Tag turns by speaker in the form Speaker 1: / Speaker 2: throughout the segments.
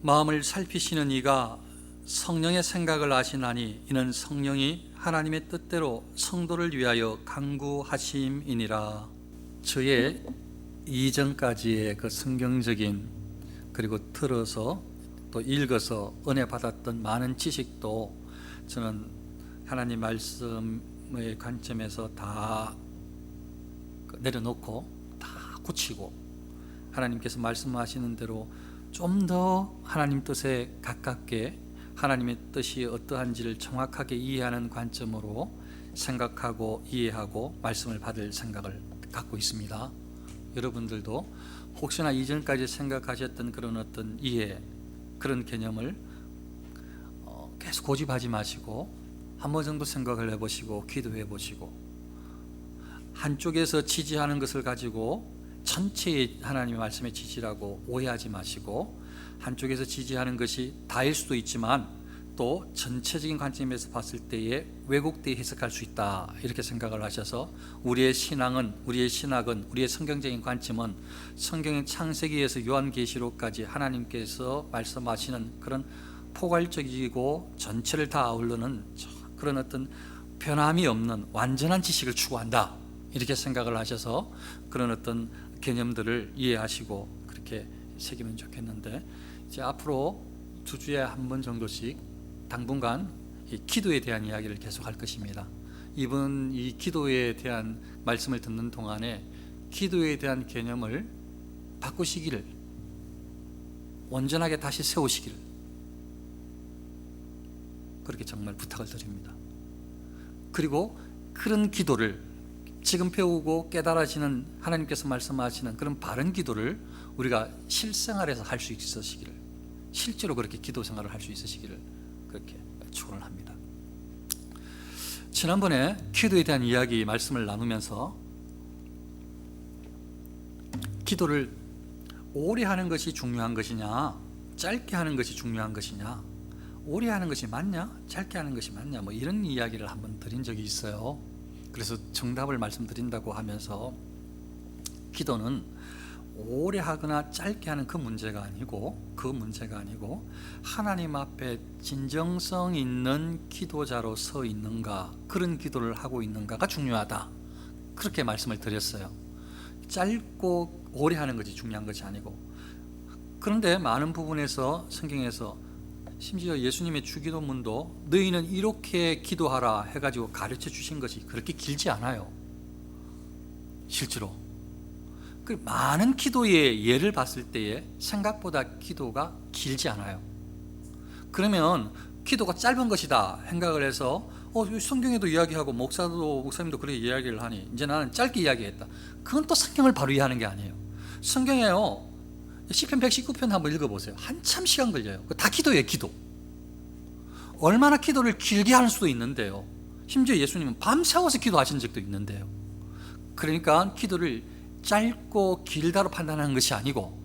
Speaker 1: 마음을 살피시는 이가 성령의 생각을 아시나니 이는 성령이 하나님의 뜻대로 성도를 위하여 간구하심이니라. 저의 이전까지의 그 성경적인, 그리고 들어서 또 읽어서 은혜 받았던 많은 지식도 저는 하나님 말씀의 관점에서 다 내려놓고 다 고치고, 하나님께서 말씀하시는 대로 좀 더 하나님 뜻에 가깝게 하나님의 뜻이 어떠한지를 정확하게 이해하는 관점으로 생각하고 이해하고 말씀을 받을 생각을 갖고 있습니다. 여러분들도 혹시나 이전까지 생각하셨던 그런 어떤 이해, 그런 개념을 계속 고집하지 마시고 한 번 정도 생각을 해보시고 기도해 보시고, 한쪽에서 지지하는 것을 가지고 전체의 하나님의 말씀의 지지라고 오해하지 마시고, 한쪽에서 지지하는 것이 다일 수도 있지만 또 전체적인 관점에서 봤을 때에 왜곡되게 해석할 수 있다, 이렇게 생각을 하셔서 우리의 신앙은, 우리의 신학은, 우리의 성경적인 관점은 성경의 창세기에서 요한계시록까지 하나님께서 말씀하시는 그런 포괄적이고 전체를 다 아우르는 그런 어떤 변함이 없는 완전한 지식을 추구한다, 이렇게 생각을 하셔서 그런 어떤 개념들을 이해하시고 그렇게 새기면 좋겠는데, 이제 앞으로 2주에 한 번 정도씩 당분간 이 기도에 대한 이야기를 계속 할 것입니다. 이번 이 기도에 대한 말씀을 듣는 동안에 기도에 대한 개념을 바꾸시기를, 온전하게 다시 세우시기를, 그렇게 정말 부탁을 드립니다. 그리고 그런 기도를 지금 배우고 깨달아지는, 하나님께서 말씀하시는 그런 바른 기도를 우리가 실생활에서 할 수 있으시기를, 실제로 그렇게 기도 생활을 할 수 있으시기를 그렇게 축원을 합니다. 지난번에 기도에 대한 이야기 말씀을 나누면서 기도를 오래 하는 것이 중요한 것이냐, 짧게 하는 것이 중요한 것이냐, 오래 하는 것이 맞냐, 짧게 하는 것이 맞냐, 뭐 이런 이야기를 한번 드린 적이 있어요. 그래서 정답을 말씀드린다고 하면서 기도는 오래 하거나 짧게 하는 그 문제가 아니고 하나님 앞에 진정성 있는 기도자로 서 있는가, 그런 기도를 하고 있는가가 중요하다, 그렇게 말씀을 드렸어요. 짧고 오래 하는 것이 중요한 것이 아니고. 그런데 많은 부분에서 성경에서, 심지어 예수님의 주기도문도 너희는 이렇게 기도하라 해가지고 가르쳐 주신 것이 그렇게 길지 않아요. 실제로 그 많은 기도의 예를 봤을 때에 생각보다 기도가 길지 않아요. 그러면 기도가 짧은 것이다 생각을 해서 성경에도 이야기하고 목사님도 그렇게 이야기를 하니 이제 나는 짧게 이야기했다, 그건 또 성경을 바로 이해하는 게 아니에요. 성경에요, 시편 119편 한번 읽어보세요. 한참 시간 걸려요. 다 기도예요. 기도. 얼마나 기도를 길게 할 수도 있는데요. 심지어 예수님은 밤새워서 기도하신 적도 있는데요. 그러니까 기도를 짧고 길다로 판단하는 것이 아니고,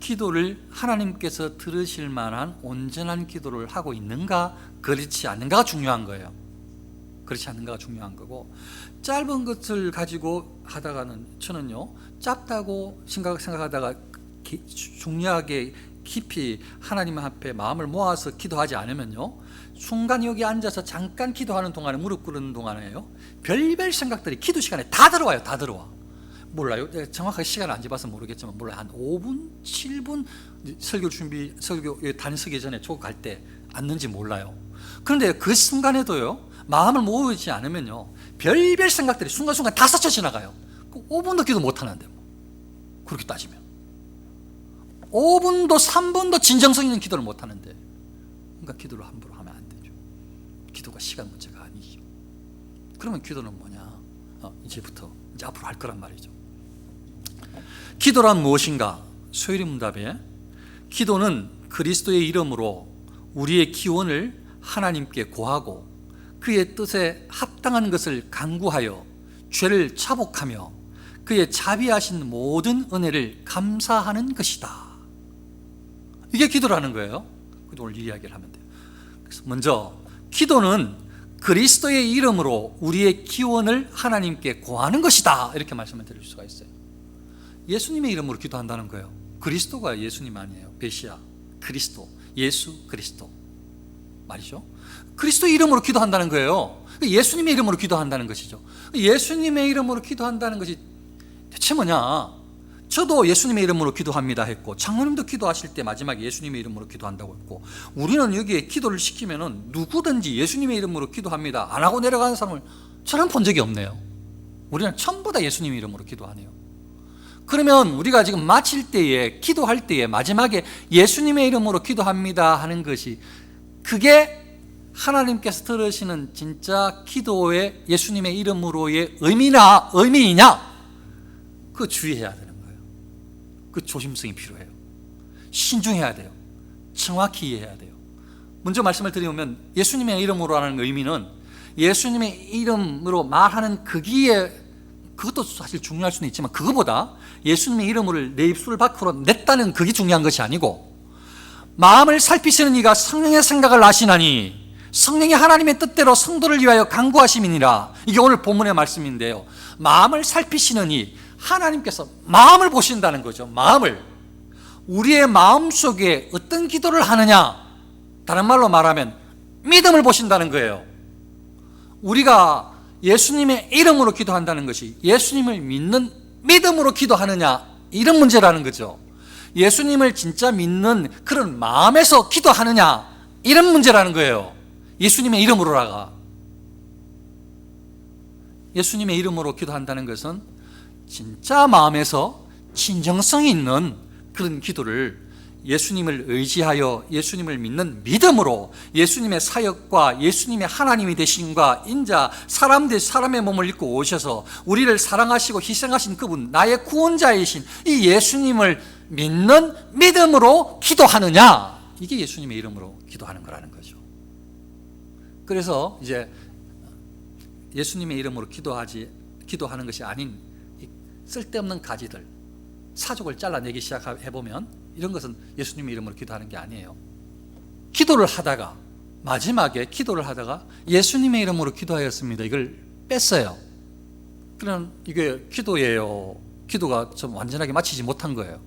Speaker 1: 기도를 하나님께서 들으실 만한 온전한 기도를 하고 있는가, 그렇지 않는가가 중요한 거예요. 그렇지 않는가가 중요한 거고, 짧은 것을 가지고 하다가는 저는요, 짧다고 생각하다가 중요하게 깊이 하나님 앞에 마음을 모아서 기도하지 않으면요, 순간 여기 앉아서 잠깐 기도하는 동안에, 무릎 꿇는 동안에요, 별별 생각들이 기도 시간에 다 들어와요. 다 들어와. 몰라요, 정확하게 시간을 안 잡아서 모르겠지만 몰라요, 한 5분, 7분 설교 단서기 전에 저 갈 때 앉는지 몰라요. 그런데 그 순간에도요, 마음을 모으지 않으면요, 별별 생각들이 순간순간 다 스쳐 지나가요. 5분도 기도 못하는데 그렇게 따지면 5분도 3분도 진정성 있는 기도를 못하는데, 그러니까 기도를 함부로 하면 안 되죠. 기도가 시간 문제가 아니죠. 그러면 기도는 뭐냐, 이제 앞으로 할 거란 말이죠. 기도란 무엇인가? 소요리 문답에 기도는 그리스도의 이름으로 우리의 기원을 하나님께 고하고 그의 뜻에 합당한 것을 간구하여 죄를 자복하며 그의 자비하신 모든 은혜를 감사하는 것이다. 이게 기도라는 거예요. 오늘 이 이야기를 하면 돼요. 그래서 먼저 기도는 그리스도의 이름으로 우리의 기원을 하나님께 고하는 것이다, 이렇게 말씀을 드릴 수가 있어요. 예수님의 이름으로 기도한다는 거예요. 그리스도가 예수님 아니에요. 메시아, 그리스도, 예수 그리스도 말이죠. 그리스도의 이름으로 기도한다는 거예요. 예수님의 이름으로 기도한다는 것이죠. 예수님의 이름으로 기도한다는 것이 대체 뭐냐? 저도 예수님의 이름으로 기도합니다 했고, 장로님도 기도하실 때 마지막에 예수님의 이름으로 기도한다고 했고, 우리는 여기에 기도를 시키면은 누구든지 예수님의 이름으로 기도합니다 안 하고 내려가는 사람을 저는 본 적이 없네요. 우리는 전부 다 예수님의 이름으로 기도하네요. 그러면 우리가 지금 마칠 때에, 기도할 때에 마지막에 예수님의 이름으로 기도합니다 하는 것이, 그게 하나님께서 들으시는 진짜 기도의 예수님의 이름으로의 의미이냐? 그 주의해야 되는 거예요. 그 조심성이 필요해요. 신중해야 돼요. 정확히 이해해야 돼요. 먼저 말씀을 드리면, 예수님의 이름으로 하는 의미는 예수님의 이름으로 말하는 그것도 사실 중요할 수는 있지만, 그거보다 예수님의 이름을 내 입술 밖으로 냈다는 그게 중요한 것이 아니고, 마음을 살피시는 이가 성령의 생각을 아시나니 성령이 하나님의 뜻대로 성도를 위하여 간구하심이니라. 이게 오늘 본문의 말씀인데요. 마음을 살피시는 이, 하나님께서 마음을 보신다는 거죠. 마음을, 우리의 마음 속에 어떤 기도를 하느냐, 다른 말로 말하면 믿음을 보신다는 거예요. 우리가 예수님의 이름으로 기도한다는 것이 예수님을 믿는 믿음으로 기도하느냐, 이런 문제라는 거죠. 예수님을 진짜 믿는 그런 마음에서 기도하느냐, 이런 문제라는 거예요. 예수님의 이름으로라가. 예수님의 이름으로 기도한다는 것은 진짜 마음에서 진정성이 있는 그런 기도를 예수님을 의지하여 예수님을 믿는 믿음으로, 예수님의 사역과 예수님의 하나님이 되심과 인자 사람의 몸을 입고 오셔서 우리를 사랑하시고 희생하신 그분, 나의 구원자이신 이 예수님을 믿는 믿음으로 기도하느냐, 이게 예수님의 이름으로 기도하는 거라는 거죠. 그래서 이제 예수님의 이름으로 기도하는 것이 아닌 쓸데없는 가지들, 사족을 잘라내기 시작해보면 이런 것은 예수님의 이름으로 기도하는 게 아니에요. 마지막에 기도를 하다가 예수님의 이름으로 기도하였습니다, 이걸 뺐어요. 그럼 이게 기도예요? 기도가 좀 완전하게 마치지 못한 거예요.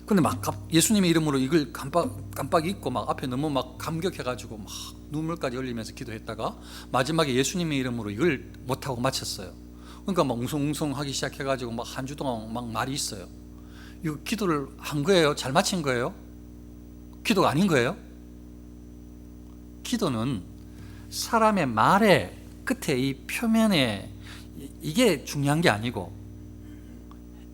Speaker 1: 근데 막 예수님의 이름으로 이걸 깜빡 잊고 막 앞에 너무 막 감격해가지고 막 눈물까지 흘리면서 기도했다가 마지막에 예수님의 이름으로 이걸 못하고 마쳤어요. 그러니까 막 웅성웅성하기 시작해가지고 막 한 주 동안 막 말이 있어요. 이거 기도를 한 거예요? 잘 마친 거예요? 기도가 아닌 거예요? 기도는 사람의 말의 끝에 이 표면에 이게 중요한 게 아니고,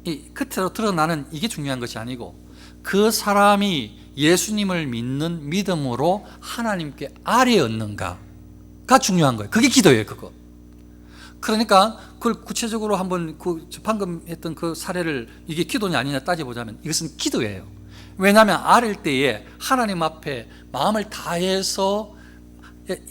Speaker 1: 이 끝으로 드러나는 이게 중요한 것이 아니고, 그 사람이 예수님을 믿는 믿음으로 하나님께 아뢰 얻는가가 중요한 거예요. 그게 기도예요, 그거. 그러니까 그걸 구체적으로 한번 방금 했던 그 사례를 이게 기도냐 아니냐 따져보자면 이것은 기도예요. 왜냐하면 아뢰일 때에 하나님 앞에 마음을 다해서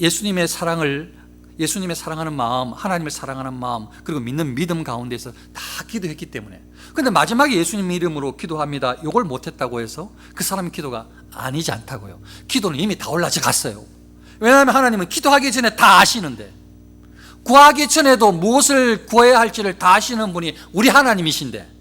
Speaker 1: 예수님의 사랑하는 마음, 하나님을 사랑하는 마음, 그리고 믿는 믿음 가운데서 다 기도했기 때문에. 그런데 마지막에 예수님 이름으로 기도합니다, 이걸 못했다고 해서 그 사람의 기도가 아니지 않다고요. 기도는 이미 다 올라져 갔어요. 왜냐하면 하나님은 기도하기 전에 다 아시는데, 구하기 전에도 무엇을 구해야 할지를 다 아시는 분이 우리 하나님이신데,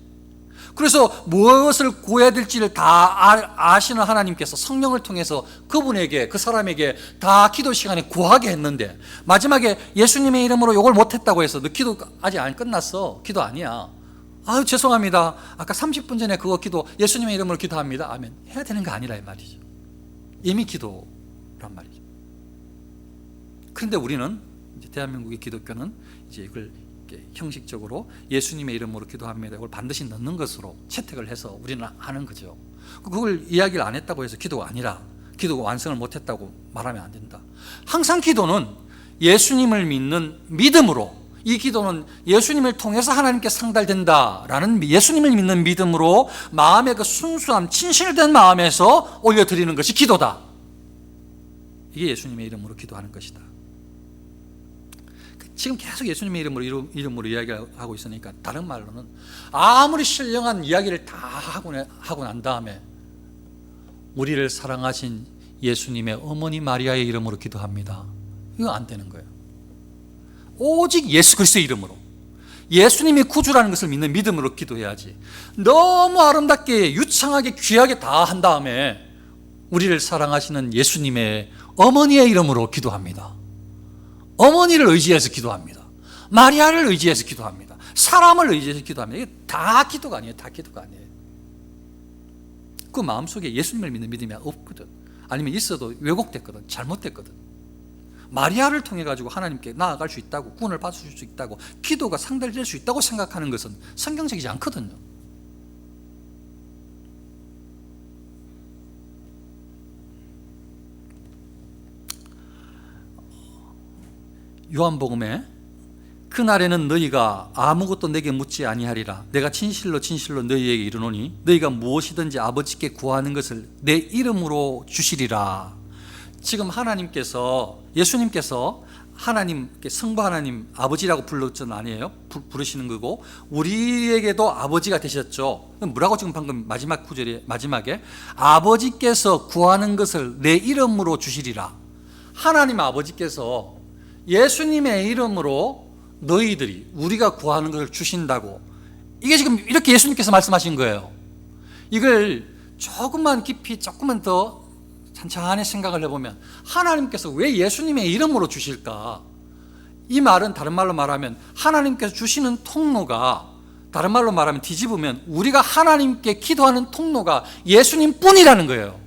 Speaker 1: 그래서 무엇을 구해야 될지를 다 아시는 하나님께서 성령을 통해서 그분에게, 그 사람에게 다 기도 시간에 구하게 했는데, 마지막에 예수님의 이름으로 이걸 못했다고 해서 너 기도 아직 안 끝났어, 기도 아니야, 아유 죄송합니다, 아까 30분 전에 그거 기도 예수님의 이름으로 기도합니다 아멘 해야 되는 거 아니라 이 말이죠. 이미 기도란 말이죠. 그런데 우리는 이제 대한민국의 기독교는 이제 이걸 형식적으로 예수님의 이름으로 기도합니다, 이걸 반드시 넣는 것으로 채택을 해서 우리는 하는 거죠. 그걸 이야기를 안 했다고 해서 기도가 아니라, 기도가 완성을 못했다고 말하면 안 된다. 항상 기도는 예수님을 믿는 믿음으로, 이 기도는 예수님을 통해서 하나님께 상달된다라는 예수님을 믿는 믿음으로 마음의 그 순수함, 진실된 마음에서 올려드리는 것이 기도다. 이게 예수님의 이름으로 기도하는 것이다. 지금 계속 예수님의 이름으로 이야기하고 있으니까, 다른 말로는 아무리 신령한 이야기를 다 하고 난 다음에 우리를 사랑하신 예수님의 어머니 마리아의 이름으로 기도합니다, 이거 안 되는 거예요. 오직 예수 그리스도의 이름으로, 예수님이 구주라는 것을 믿는 믿음으로 기도해야지. 너무 아름답게 유창하게 귀하게 다 한 다음에 우리를 사랑하시는 예수님의 어머니의 이름으로 기도합니다. 어머니를 의지해서 기도합니다. 마리아를 의지해서 기도합니다. 사람을 의지해서 기도합니다. 이게 다 기도가 아니에요. 다 기도가 아니에요. 그 마음속에 예수님을 믿는 믿음이 없거든. 아니면 있어도 왜곡됐거든. 잘못됐거든. 마리아를 통해 가지고 하나님께 나아갈 수 있다고, 구원을 받을 수 있다고, 기도가 상달될 수 있다고 생각하는 것은 성경적이지 않거든요. 요한복음에 그날에는 너희가 아무것도 내게 묻지 아니하리라. 내가 진실로 진실로 너희에게 이르노니 너희가 무엇이든지 아버지께 구하는 것을 내 이름으로 주시리라. 지금 하나님께서, 예수님께서 하나님께, 성부 하나님 아버지라고 불렀던 아니에요? 부르시는 거고, 우리에게도 아버지가 되셨죠. 뭐라고 지금 방금 마지막 구절에, 마지막에 아버지께서 구하는 것을 내 이름으로 주시리라. 하나님 아버지께서 예수님의 이름으로 너희들이, 우리가 구하는 것을 주신다고, 이게 지금 이렇게 예수님께서 말씀하신 거예요. 이걸 조금만 깊이, 조금만 더 찬찬히 생각을 해보면 하나님께서 왜 예수님의 이름으로 주실까? 이 말은 다른 말로 말하면 하나님께서 주시는 통로가, 다른 말로 말하면 뒤집으면 우리가 하나님께 기도하는 통로가 예수님 뿐이라는 거예요.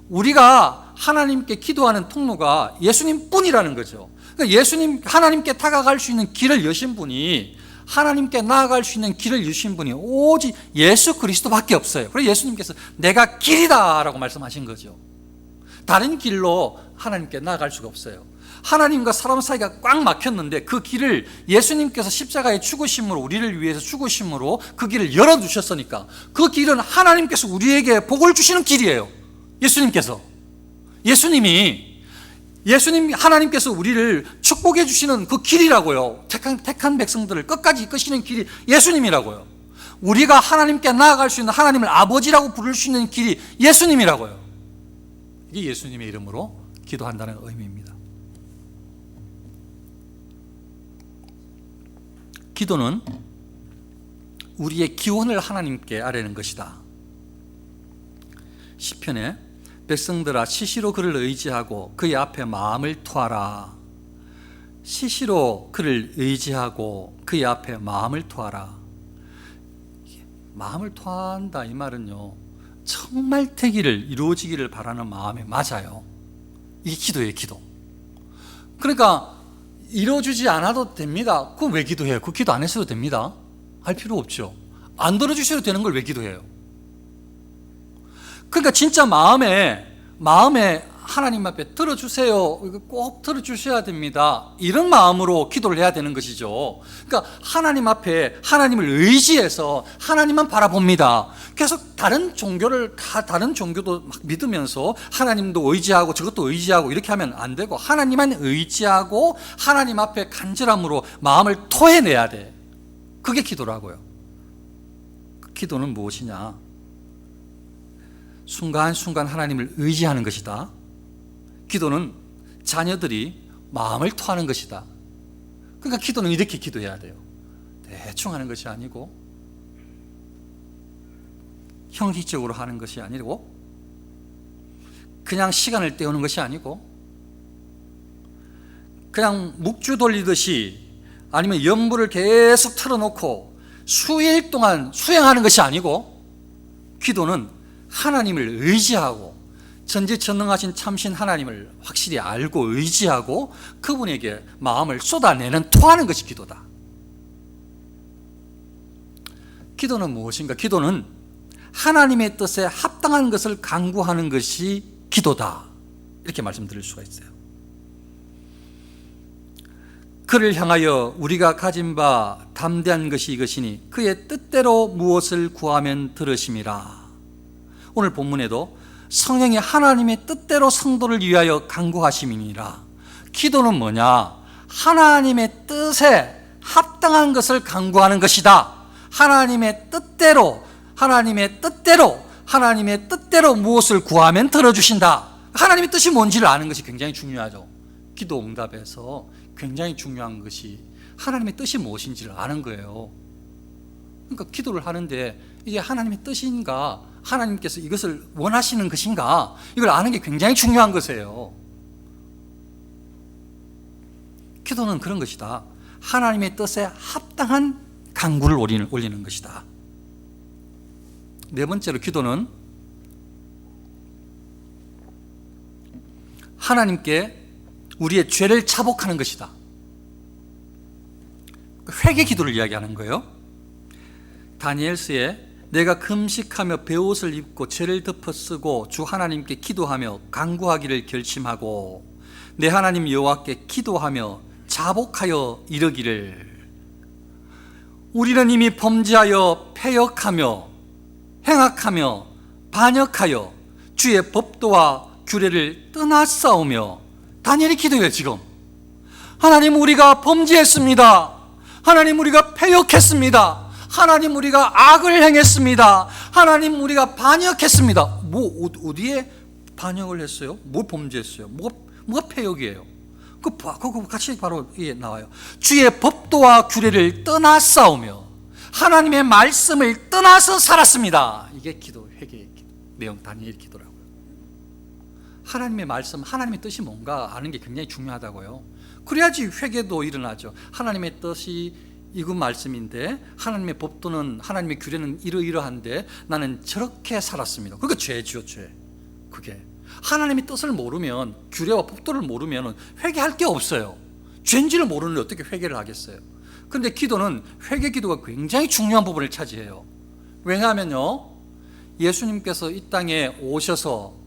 Speaker 1: 우리가 하나님께 기도하는 통로가 예수님 뿐이라는 거죠. 그러니까 예수님, 하나님께 다가갈 수 있는 길을 여신 분이, 하나님께 나아갈 수 있는 길을 주신 분이 오직 예수 그리스도밖에 없어요. 그래서 예수님께서 내가 길이다 라고 말씀하신 거죠. 다른 길로 하나님께 나아갈 수가 없어요. 하나님과 사람 사이가 꽉 막혔는데 그 길을 예수님께서 십자가의 죽으심으로, 우리를 위해서 죽으심으로 그 길을 열어주셨으니까, 그 길은 하나님께서 우리에게 복을 주시는 길이에요. 예수님께서, 하나님께서 우리를 축복해 주시는 그 길이라고요. 택한 백성들을 끝까지 이끄시는 길이 예수님이라고요. 우리가 하나님께 나아갈 수 있는, 하나님을 아버지라고 부를 수 있는 길이 예수님이라고요. 이게 예수님의 이름으로 기도한다는 의미입니다. 기도는 우리의 기원을 하나님께 아뢰는 것이다. 시편에 백성들아 시시로 그를 의지하고 그의 앞에 마음을 토하라. 시시로 그를 의지하고 그의 앞에 마음을 토하라. 마음을 토한다 이 말은요, 정말 되기를, 이루어지기를 바라는 마음에 맞아요. 이게 기도예요, 기도. 그러니까 이루어지지 않아도 됩니다. 그럼 왜 기도해요? 그 기도 안 했어도 됩니다. 할 필요 없죠. 안 들어주셔도 되는 걸 왜 기도해요? 그러니까 진짜 마음에 하나님 앞에 들어주세요, 꼭 들어주셔야 됩니다, 이런 마음으로 기도를 해야 되는 것이죠. 그러니까 하나님 앞에 하나님을 의지해서 하나님만 바라봅니다. 계속 다른 종교도 막 믿으면서 하나님도 의지하고 저것도 의지하고 이렇게 하면 안 되고, 하나님만 의지하고 하나님 앞에 간절함으로 마음을 토해내야 돼. 그게 기도라고요. 기도는 무엇이냐? 순간순간 하나님을 의지하는 것이다. 기도는 자녀들이 마음을 토하는 것이다. 그러니까 기도는 이렇게 기도해야 돼요. 대충 하는 것이 아니고, 형식적으로 하는 것이 아니고, 그냥 시간을 때우는 것이 아니고, 그냥 묵주 돌리듯이 아니면 연불을 계속 틀어놓고 수일 동안 수행하는 것이 아니고, 기도는 하나님을 의지하고 전지전능하신 참신 하나님을 확실히 알고 의지하고 그분에게 마음을 쏟아내는, 토하는 것이 기도다. 기도는 무엇인가? 기도는 하나님의 뜻에 합당한 것을 간구하는 것이 기도다. 이렇게 말씀드릴 수가 있어요. 그를 향하여 우리가 가진 바 담대한 것이 이것이니 그의 뜻대로 무엇을 구하면 들으심이라. 오늘 본문에도 성령이 하나님의 뜻대로 성도를 위하여 간구하심이니라. 기도는 뭐냐? 하나님의 뜻에 합당한 것을 간구하는 것이다. 하나님의 뜻대로 무엇을 구하면 들어주신다. 하나님의 뜻이 뭔지를 아는 것이 굉장히 중요하죠. 기도 응답에서 굉장히 중요한 것이 하나님의 뜻이 무엇인지를 아는 거예요. 그러니까 기도를 하는데 이게 하나님의 뜻인가, 하나님께서 이것을 원하시는 것인가, 이걸 아는 게 굉장히 중요한 것이에요. 기도는 그런 것이다. 하나님의 뜻에 합당한 간구를 올리는 것이다. 네 번째로, 기도는 하나님께 우리의 죄를 차복하는 것이다. 회개 기도를 이야기하는 거예요. 다니엘서에 내가 금식하며 베옷을 입고 죄를 덮어 쓰고 주 하나님께 기도하며 간구하기를 결심하고 내 하나님 여호와께 기도하며 자복하여 이르기를 우리는 이미 범죄하여 패역하며 행악하며 반역하여 주의 법도와 규례를 떠났사오며. 다니엘이 기도해요. 지금 하나님, 우리가 범죄했습니다. 하나님, 우리가 패역했습니다. 하나님, 우리가 악을 행했습니다. 하나님, 우리가 반역했습니다. 어디에 반역을 했어요? 뭘 범죄했어요? 뭐가 패역이에요? 그거 같이 바로 나와요. 주의 법도와 규례를 떠나싸우며 하나님의 말씀을 떠나서 살았습니다. 이게 기도, 회개의 기도 내용, 다니엘 기도라고요. 하나님의 말씀, 하나님의 뜻이 뭔가 아는 게 굉장히 중요하다고요. 그래야지 회개도 일어나죠. 하나님의 뜻이 이거 말씀인데, 하나님의 법도는, 하나님의 규례는 이러이러한데 나는 저렇게 살았습니다. 그게 죄죠, 죄. 그게 하나님의 뜻을 모르면, 규례와 법도를 모르면 회개할 게 없어요. 죄인지를 모르는데 어떻게 회개를 하겠어요? 그런데 기도는, 회개 기도가 굉장히 중요한 부분을 차지해요. 왜냐하면요, 예수님께서 이 땅에 오셔서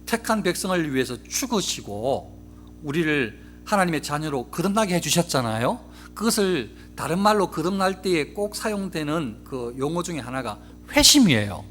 Speaker 1: 택한 백성을 위해서 죽으시고 우리를 하나님의 자녀로 거듭나게 해주셨잖아요. 그것을 다른 말로 거듭날 때에 꼭 사용되는 그 용어 중에 하나가 회심이에요.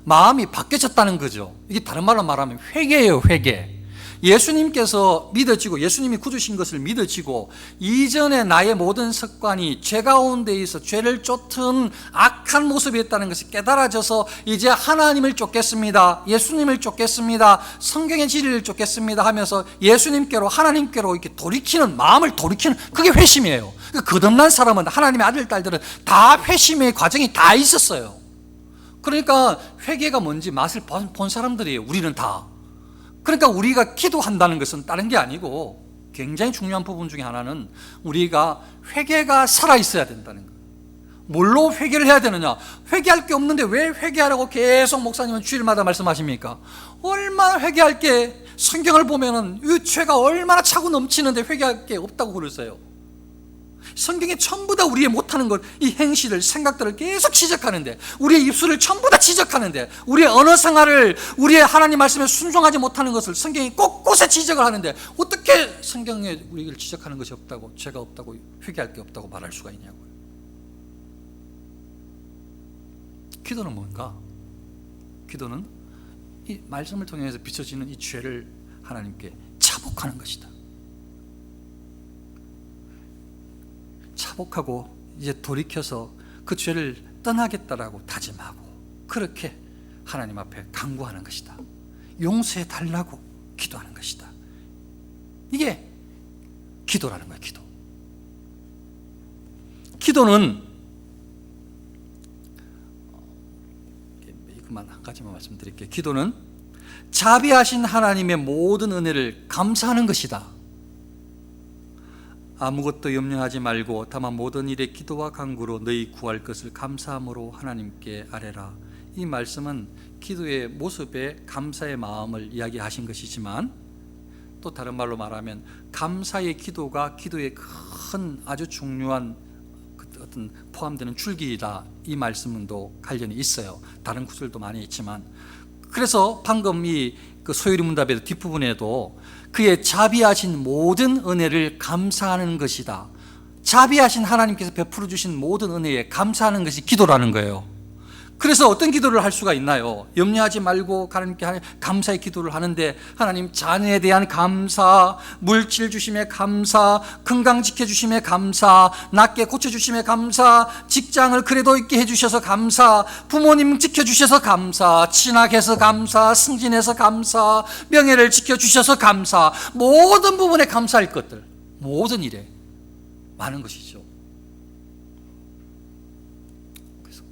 Speaker 1: 마음이 바뀌어졌다는 거죠. 이게 다른 말로 말하면 회개예요, 회개. 예수님께서 믿어지고, 예수님이 구주신 것을 믿어지고, 이전에 나의 모든 습관이 죄 가운데 있어 죄를 쫓은 악한 모습이었다는 것이 깨달아져서 이제 하나님을 쫓겠습니다, 예수님을 쫓겠습니다, 성경의 진리를 쫓겠습니다 하면서 예수님께로, 하나님께로 이렇게 돌이키는, 마음을 돌이키는, 그게 회심이에요. 거듭난 사람은, 하나님의 아들, 딸들은 다 회심의 과정이 다 있었어요. 그러니까 회개가 뭔지 맛을 본 사람들이에요, 우리는 다. 그러니까 우리가 기도한다는 것은 다른 게 아니고, 굉장히 중요한 부분 중에 하나는 우리가 회개가 살아있어야 된다는 거예요. 뭘로 회개를 해야 되느냐? 회개할 게 없는데 왜 회개하라고 계속 목사님은 주일마다 말씀하십니까? 얼마나 회개할 게, 성경을 보면은 이 죄가 얼마나 차고 넘치는데 회개할 게 없다고 그러세요. 성경에 전부 다 우리의 못하는 것, 이 행실을, 생각들을 계속 지적하는데, 우리의 입술을 전부 다 지적하는데, 우리의 언어 생활을, 우리의 하나님 말씀에 순종하지 못하는 것을 성경이 곳곳에 지적을 하는데, 어떻게 성경에 우리를 지적하는 것이 없다고, 죄가 없다고, 회개할 게 없다고 말할 수가 있냐고요. 기도는 뭔가? 기도는 이 말씀을 통해서 비춰지는 이 죄를 하나님께 차복하는 것이다. 차복하고 이제 돌이켜서 그 죄를 떠나겠다라고 다짐하고, 그렇게 하나님 앞에 간구하는 것이다. 용서해 달라고 기도하는 것이다. 이게 기도라는 거예요. 기도. 기도는, 이것만 한 가지만 말씀드릴게요. 기도는 자비하신 하나님의 모든 은혜를 감사하는 것이다. 아무것도 염려하지 말고 다만 모든 일에 기도와 간구로 너희 구할 것을 감사함으로 하나님께 아뢰라. 이 말씀은 기도의 모습에 감사의 마음을 이야기하신 것이지만, 또 다른 말로 말하면 감사의 기도가 기도의 큰 아주 중요한 어떤 포함되는 줄기이다. 이 말씀도 관련이 있어요. 다른 구절도 많이 있지만, 그래서 방금 그 소요리 문답의 뒷부분에도 그의 자비하신 모든 은혜를 감사하는 것이다. 자비하신 하나님께서 베풀어 주신 모든 은혜에 감사하는 것이 기도라는 거예요. 그래서 어떤 기도를 할 수가 있나요? 염려하지 말고 하나님께 감사의 기도를 하는데, 하나님 자녀에 대한 감사, 물질 주심에 감사, 건강 지켜주심에 감사, 낫게 고쳐주심에 감사, 직장을 그래도 있게 해주셔서 감사, 부모님 지켜주셔서 감사, 친학해서 감사, 승진해서 감사, 명예를 지켜주셔서 감사, 모든 부분에 감사할 것들, 모든 일에 많은 것이죠. 그래서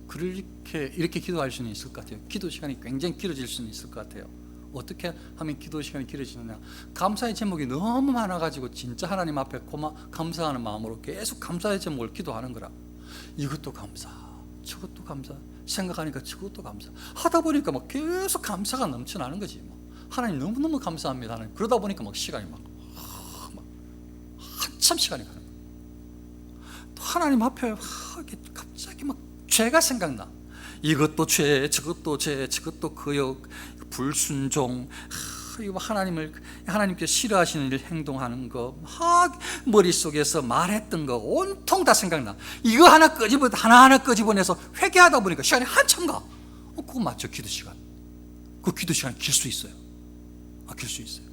Speaker 1: 이렇게 기도할 수는 있을 것 같아요. 기도 시간이 굉장히 길어질 수는 있을 것 같아요. 어떻게 하면 기도 시간이 길어지느냐? 감사의 제목이 너무 많아가지고 진짜 하나님 앞에 감사하는 마음으로 계속 감사의 제목을 기도하는 거라. 이것도 감사, 저것도 감사, 생각하니까 저것도 감사, 하다 보니까 막 계속 감사가 넘쳐나는 거지. 하나님 너무너무 감사합니다. 하나님. 그러다 보니까 막 시간이 막 한참 시간이 가는 거야. 또 하나님 앞에 갑자기 막 죄가 생각나. 이것도 죄, 저것도 죄, 저것도 거역, 불순종, 하나님께 싫어하시는 일 행동하는 거, 막 머릿속에서 말했던 거 온통 다 생각나. 이거 하나하나 끄집어내서 회개하다 보니까 시간이 한참 가. 그거 맞죠? 기도 시간. 그 기도 시간이 길 수 있어요. 길 수 있어요.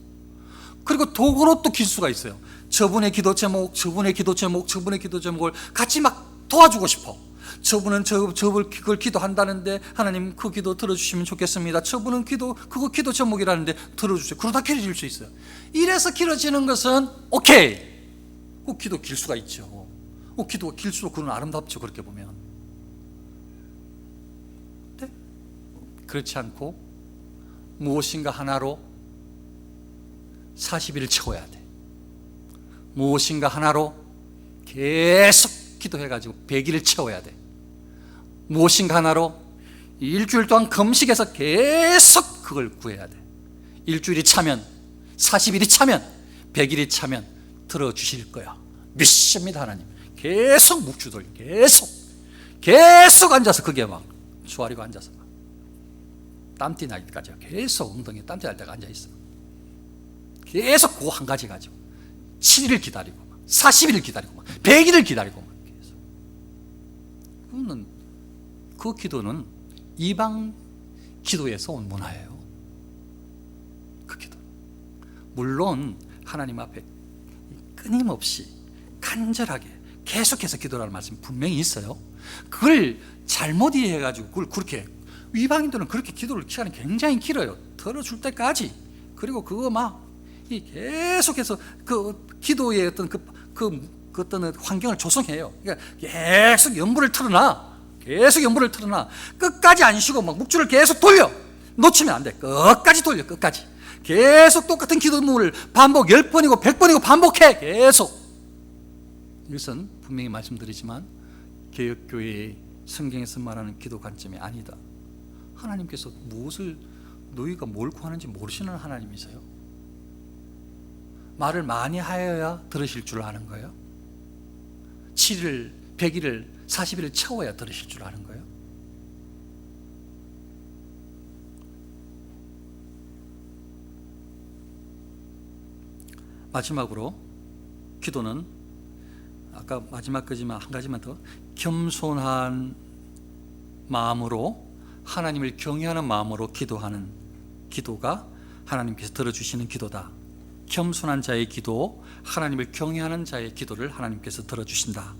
Speaker 1: 그리고 도구로 또 길 수가 있어요. 저분의 기도 제목, 저분의 기도 제목, 저분의 기도 제목을 같이 막 도와주고 싶어. 저분은 그걸 기도한다는데 하나님 그 기도 들어주시면 좋겠습니다. 저분은 그거 기도 제목이라는데 들어주세요. 그러다 길어질 수 있어요. 이래서 길어지는 것은 오케이. 그 기도 길 수가 있죠. 그 기도가 길수록 그건 아름답죠. 그렇게 보면. 네? 그렇지 않고 무엇인가 하나로 40일을 채워야 돼. 무엇인가 하나로 계속 기도해가지고 100일을 채워야 돼. 무엇인가 하나로 일주일 동안 금식해서 계속 그걸 구해야 돼. 일주일이 차면, 40일이 차면, 100일이 차면 들어주실 거야. 믿습니다. 하나님. 계속 묵주들, 계속 앉아서 그게 막 조아리고 앉아서 막 땀띠 날까지 계속 엉덩이에 땀띠 날 때가 앉아있어. 계속 그거 한 가지 가지고 7일을 기다리고 40일을 기다리고 100일을 기다리고 계속. 그 기도는 이방 기도에서 온 문화예요. 그 기도. 물론 하나님 앞에 끊임없이 간절하게 계속해서 기도라는 말씀이 분명히 있어요. 그걸 잘못 이해해가지고 그걸 그렇게, 이방인들은 그렇게 기도를 시간이 굉장히 길어요. 들어줄 때까지. 그리고 그거 막 계속해서 그 기도의 어떤 어떤 환경을 조성해요. 그러니까 계속 연불을 틀어놔. 끝까지 안 쉬고 막 묵주를 계속 돌려. 놓치면 안 돼. 끝까지 돌려. 끝까지. 계속 똑같은 기도문을 반복 10번이고 100번이고 반복해. 계속. 이것은 분명히 말씀드리지만 개혁교회의 성경에서 말하는 기도 관점이 아니다. 하나님께서 너희가 뭘 구하는지 모르시는 하나님이세요. 말을 많이 하여야 들으실 줄 아는 거예요? 7일, 100일을, 40일을 채워야 들으실 줄 아는 거예요? 마지막으로 기도는 아까 마지막 거지만 한 가지만 더, 겸손한 마음으로 하나님을 경외하는 마음으로 기도하는 기도가 하나님께서 들어주시는 기도다. 겸손한 자의 기도, 하나님을 경외하는 자의 기도를 하나님께서 들어주신다.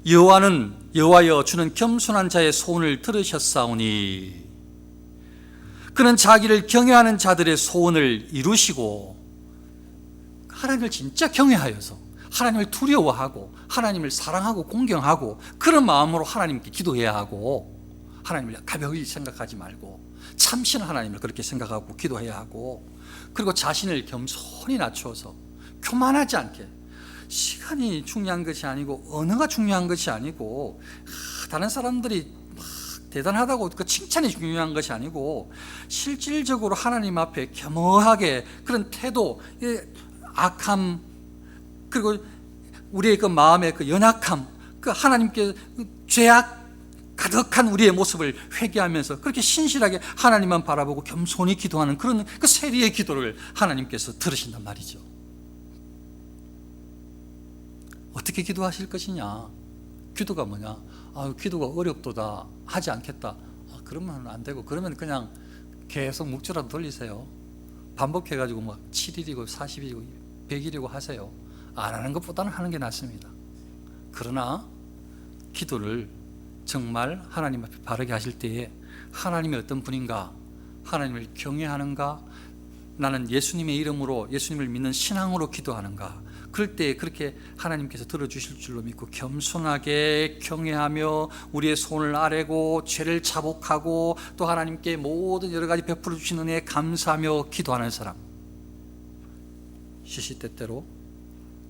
Speaker 1: 여호와여 주는 겸손한 자의 소원을 들으셨사오니 그는 자기를 경외하는 자들의 소원을 이루시고, 하나님을 진짜 경외하여서 하나님을 두려워하고 하나님을 사랑하고 공경하고 그런 마음으로 하나님께 기도해야 하고, 하나님을 가벼이 생각하지 말고 참신 하나님을 그렇게 생각하고 기도해야 하고, 그리고 자신을 겸손히 낮추어서 교만하지 않게, 시간이 중요한 것이 아니고 언어가 중요한 것이 아니고 다른 사람들이 대단하다고 그 칭찬이 중요한 것이 아니고 실질적으로 하나님 앞에 겸허하게 그런 태도, 악함, 그리고 우리의 그 마음의 그 연약함, 그 하나님께 죄악 가득한 우리의 모습을 회개하면서 그렇게 신실하게 하나님만 바라보고 겸손히 기도하는 그런 그 세리의 기도를 하나님께서 들으신단 말이죠. 어떻게 기도하실 것이냐? 기도가 뭐냐? 기도가 어렵도다, 하지 않겠다. 그러면 안 되고, 그러면 그냥 계속 묵주라도 돌리세요. 반복해가지고 막 7일이고 40일이고 100일이고 하세요. 안 하는 것보다는 하는 게 낫습니다. 그러나 기도를 정말 하나님 앞에 바르게 하실 때에 하나님이 어떤 분인가, 하나님을 경외하는가, 나는 예수님의 이름으로 예수님을 믿는 신앙으로 기도하는가, 그럴 때 그렇게 하나님께서 들어주실 줄로 믿고 겸손하게 경외하며 우리의 손을 아뢰고 죄를 자복하고 또 하나님께 모든 여러 가지 베풀어 주신 은혜에 감사하며 기도하는 사람, 시시때때로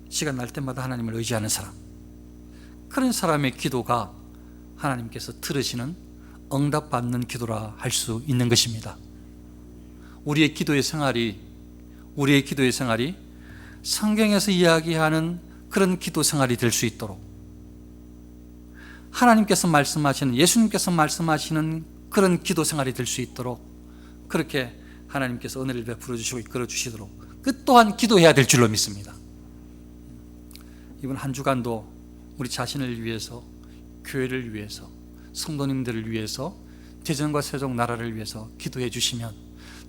Speaker 1: 시간 날 때마다 하나님을 의지하는 사람, 그런 사람의 기도가 하나님께서 들으시는 응답받는 기도라 할 수 있는 것입니다. 우리의 기도의 생활이 성경에서 이야기하는 그런 기도 생활이 될 수 있도록, 하나님께서 말씀하시는, 예수님께서 말씀하시는 그런 기도 생활이 될 수 있도록 그렇게 하나님께서 은혜를 베풀어 주시고 이끌어 주시도록 그 또한 기도해야 될 줄로 믿습니다. 이번 한 주간도 우리 자신을 위해서, 교회를 위해서, 성도님들을 위해서, 대전과 세종 나라를 위해서 기도해 주시면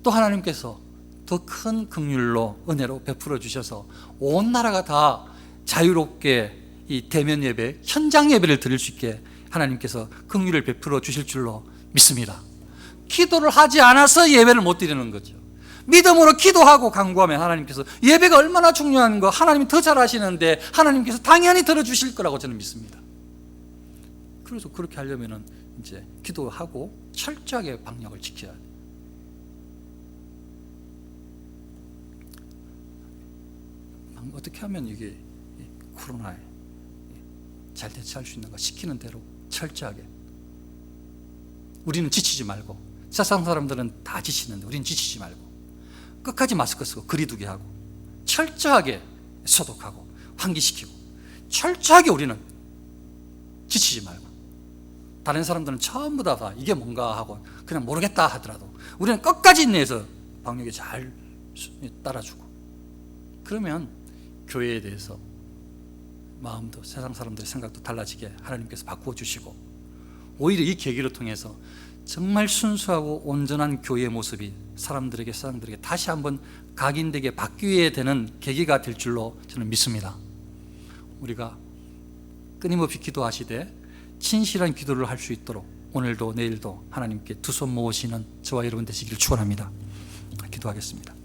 Speaker 1: 또 하나님께서 더 큰 긍휼로 은혜로 베풀어 주셔서 온 나라가 다 자유롭게 이 대면 예배, 현장 예배를 드릴 수 있게 하나님께서 긍휼을 베풀어 주실 줄로 믿습니다. 기도를 하지 않아서 예배를 못 드리는 거죠. 믿음으로 기도하고 간구하면 하나님께서 예배가 얼마나 중요한 거 하나님이 더 잘 아시는데 하나님께서 당연히 들어주실 거라고 저는 믿습니다. 그래서 그렇게 하려면 이제 기도하고 철저하게 방역을 지켜야 돼요. 어떻게 하면 이게 코로나에 잘 대처할 수 있는가 시키는 대로 철저하게. 우리는 지치지 말고, 세상 사람들은 다 지치는데 우리는 지치지 말고 끝까지 마스크 쓰고 거리두기 하고 철저하게 소독하고 환기시키고 철저하게 우리는 지치지 말고, 다른 사람들은 전부 다 이게 뭔가 하고 그냥 모르겠다 하더라도 우리는 끝까지 인내해서 방역에 잘 따라주고, 그러면 교회에 대해서 마음도 세상 사람들의 생각도 달라지게 하나님께서 바꾸어 주시고, 오히려 이 계기를 통해서 정말 순수하고 온전한 교회의 모습이 사람들에게 다시 한번 각인되게 바뀌어야 되는 계기가 될 줄로 저는 믿습니다. 우리가 끊임없이 기도하시되 진실한 기도를 할 수 있도록 오늘도 내일도 하나님께 두 손 모으시는 저와 여러분 되시기를 축원합니다. 기도하겠습니다.